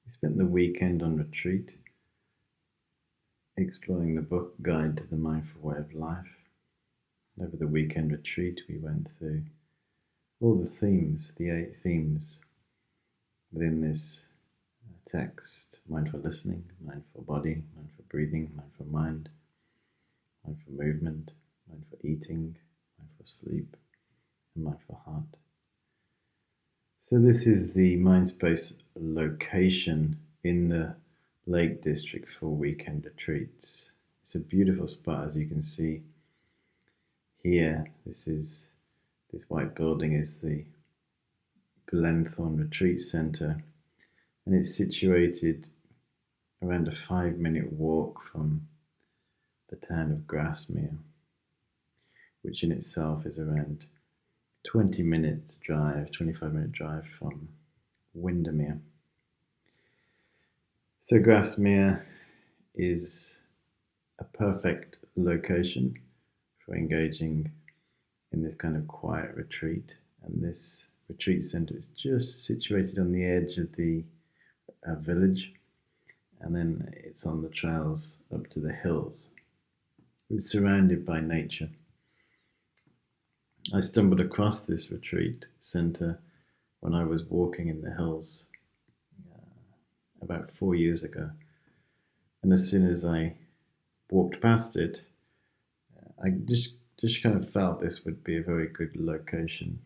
We spent the weekend on retreat, exploring the book Guide to the Mindful Way of Life. And over the weekend retreat, we went through all the themes, the 8 themes within this text: mindful listening, mindful body, mindful breathing, mindful mind, mindful movement, mindful eating, mindful sleep, and mindful heart. So this is the Mindspace location in the Lake District for weekend retreats. It's a beautiful spot, as you can see here. This white building is the Glenthorne Retreat Centre, and it's situated around a 5-minute walk from the town of Grasmere, which in itself is around 25 minute drive from Windermere. So Grasmere is a perfect location for engaging in this kind of quiet retreat, and this retreat centre is just situated on the edge of the village, and then it's on the trails up to the hills. It's surrounded by nature. I stumbled across this retreat centre when I was walking in the hills about 4 years ago, and as soon as I walked past it, I just kind of felt this would be a very good location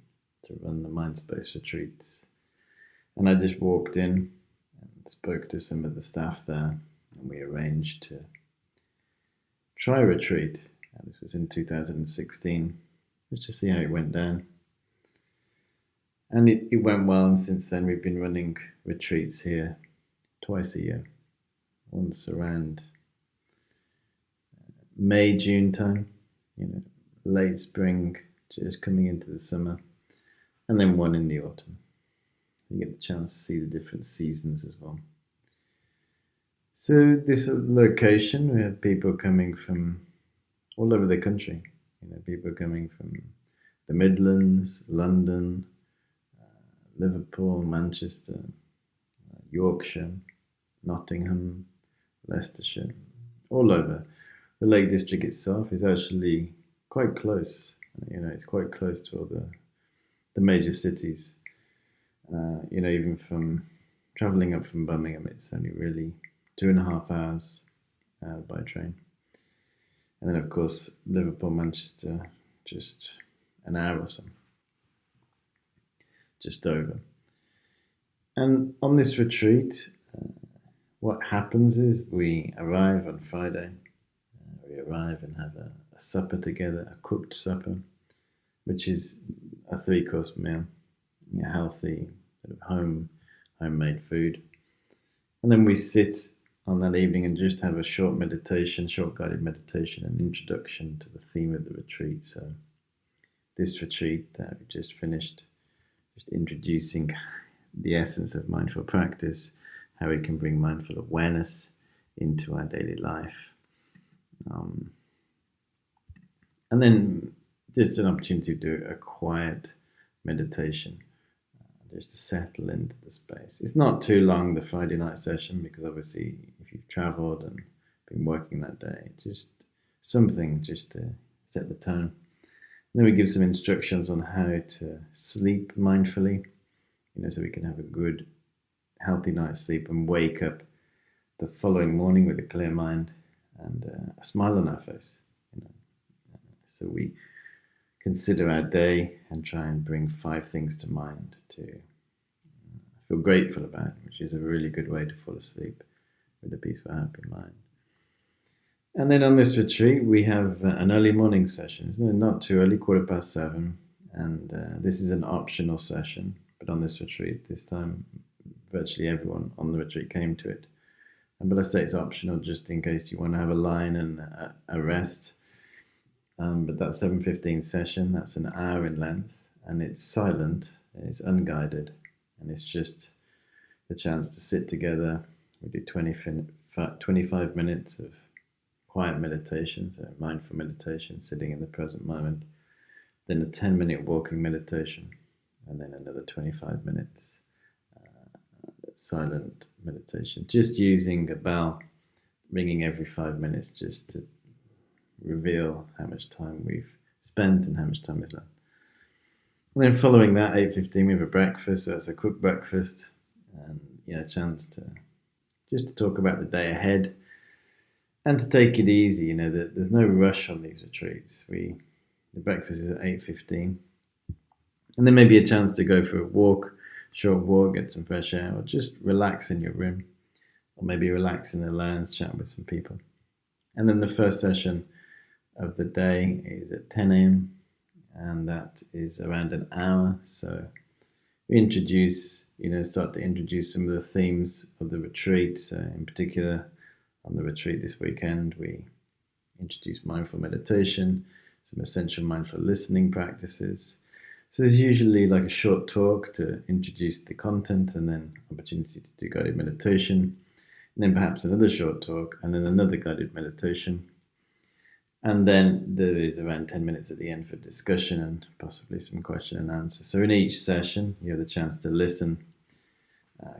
to run the Mindspace retreats. And I just walked in and spoke to some of the staff there, and we arranged to try a retreat. And this was in 2016, just to see how it went down. And it went well, and since then we've been running retreats here twice a year, once around May, June time, late spring, just coming into the summer, and then one in the autumn. You get the chance to see the different seasons as well. So this location, we have people coming from all over the country. People coming from the Midlands, London, Liverpool, Manchester, Yorkshire, Nottingham, Leicestershire, all over. The Lake District itself is actually quite close. It's quite close to all the major cities. Even from travelling up from Birmingham, it's only really 2.5 hours by train. And then, of course, Liverpool, Manchester, just an hour or so, just over. And on this retreat, what happens is we arrive on Friday. We arrive and have a supper together, a cooked supper, which is a 3-course meal, healthy, sort of homemade food. And then we sit on that evening and just have a short guided meditation, an introduction to the theme of the retreat. So this retreat that we just finished, just introducing the essence of mindful practice, how we can bring mindful awareness into our daily life. And then just an opportunity to do a quiet meditation, just to settle into the space. It's not too long, the Friday night session, because obviously if you've travelled and been working that day, just something just to set the tone. And then we give some instructions on how to sleep mindfully, so we can have a good, healthy night's sleep and wake up the following morning with a clear mind and a smile on our face. So we consider our day and try and bring 5 things to mind to feel grateful about, which is a really good way to fall asleep with a peaceful, happy mind. And then on this retreat, we have an early morning session. It's not too early, 7:15, and this is an optional session. But on this retreat, this time, virtually everyone on the retreat came to it. But I say it's optional just in case you want to have a line and a rest. But that 7:15 session, that's an hour in length, and it's silent, it's unguided, and it's just the chance to sit together. We do 25 minutes of quiet meditation, so mindful meditation, sitting in the present moment, then a 10-minute walking meditation, and then another 25 minutes silent meditation, just using a bell ringing every 5 minutes just to reveal how much time we've spent and how much time is left. And then following that, 8:15, we have a breakfast. So that's a quick breakfast and a chance to just to talk about the day ahead and to take it easy. There's no rush on these retreats. The breakfast is at 8:15, and then maybe a chance to go for a walk, short walk, get some fresh air, or just relax in your room, or maybe relax in the lounge, chat with some people. And then the first session of the day is at 10 a.m. and that is around an hour. So we start to introduce some of the themes of the retreat. So in particular, on the retreat this weekend, we introduce mindful meditation, some essential mindful listening practices. So there's usually like a short talk to introduce the content, and then opportunity to do guided meditation, and then perhaps another short talk, and then another guided meditation. And then there is around 10 minutes at the end for discussion and possibly some question and answer. So in each session, you have the chance to listen,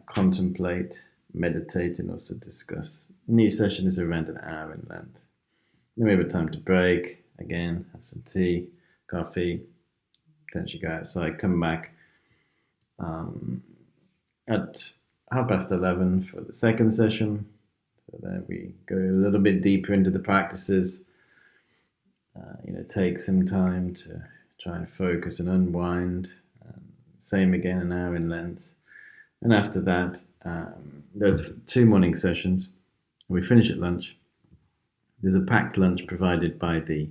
contemplate, meditate, and also discuss. And each session is around an hour in length. Then we have a time to break, again, have some tea, coffee, potentially go outside, come back at 11:30 for the second session. So there we go a little bit deeper into the practices. Take some time to try and focus and unwind. Same again, an hour in length. And after that, there's 2 morning sessions. We finish at lunch. There's a packed lunch provided by the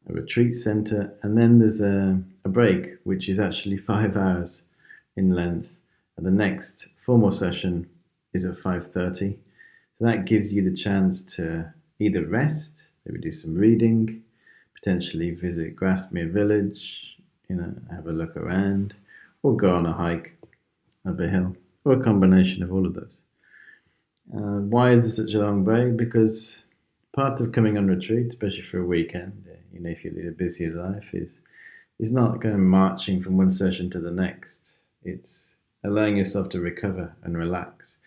retreat center. And then there's a break, which is actually 5 hours in length. And the next formal session is at 5:30. So that gives you the chance to either rest, maybe do some reading, potentially visit Grasmere Village, have a look around, or go on a hike up a hill, or a combination of all of those. Why is this such a long break? Because part of coming on retreat, especially for a weekend, if you lead a busy life, is not going marching from one session to the next. It's allowing yourself to recover and relax.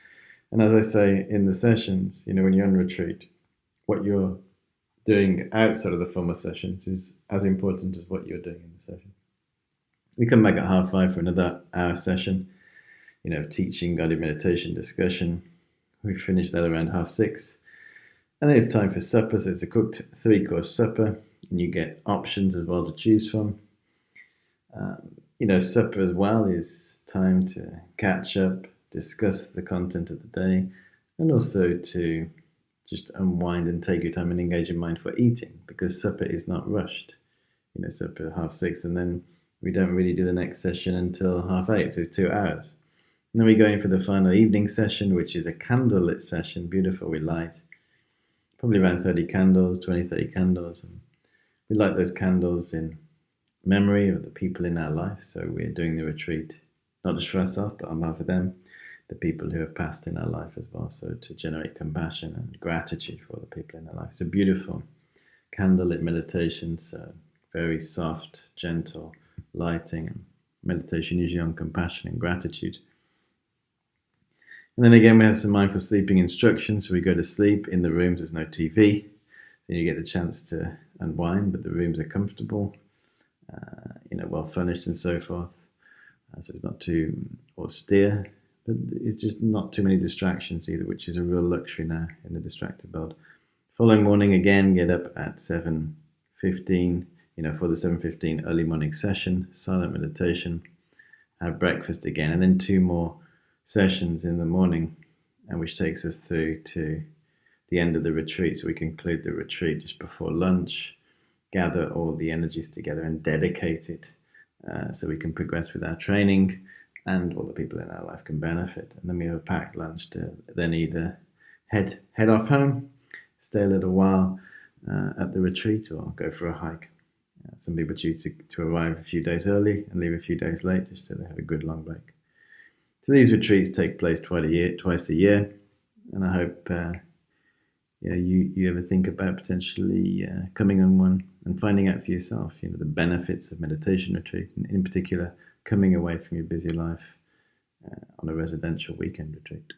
And as I say in the sessions, when you're on retreat, what you're doing outside of the formal sessions is as important as what you're doing in the session. We come back at 5:30 for another hour session, teaching, guided meditation, discussion. We finish that around 6:30. And then it's time for supper. So it's a cooked 3-course supper, and you get options as well to choose from. Supper as well is time to catch up, discuss the content of the day, and also to just unwind and take your time and engage in mindful eating, because supper is not rushed. Supper at 6:30, and then we don't really do the next session until 8:30, so it's 2 hours. And then we go in for the final evening session, which is a candlelit session, beautiful with light, probably around 30 candles, 20, 30 candles. And we light those candles in memory of the people in our life. So we're doing the retreat, not just for ourselves, but on behalf of them, the people who have passed in our life as well. So to generate compassion and gratitude for the people in our life. It's a beautiful candlelit meditation. So very soft, gentle lighting, and meditation usually on compassion and gratitude. And then again, we have some mindful sleeping instructions. So we go to sleep in the rooms. There's no TV. Then you get the chance to unwind, but the rooms are comfortable, well furnished and so forth. So it's not too austere, but it's just not too many distractions either, which is a real luxury now in the distracted world. Following morning, again, get up at 7:15, for the 7:15 early morning session, silent meditation, have breakfast again, and then 2 more sessions in the morning, and which takes us through to the end of the retreat. So we conclude the retreat just before lunch, gather all the energies together and dedicate it so we can progress with our training and all the people in our life can benefit. And then we have a packed lunch to then either head off home, stay a little while at the retreat, or go for a hike. Some people choose to arrive a few days early and leave a few days late, just so they have a good long break. So these retreats take place twice a year, and I hope you ever think about potentially coming on one and finding out for yourself, the benefits of meditation retreat, and in particular, coming away from your busy life on a residential weekend retreat.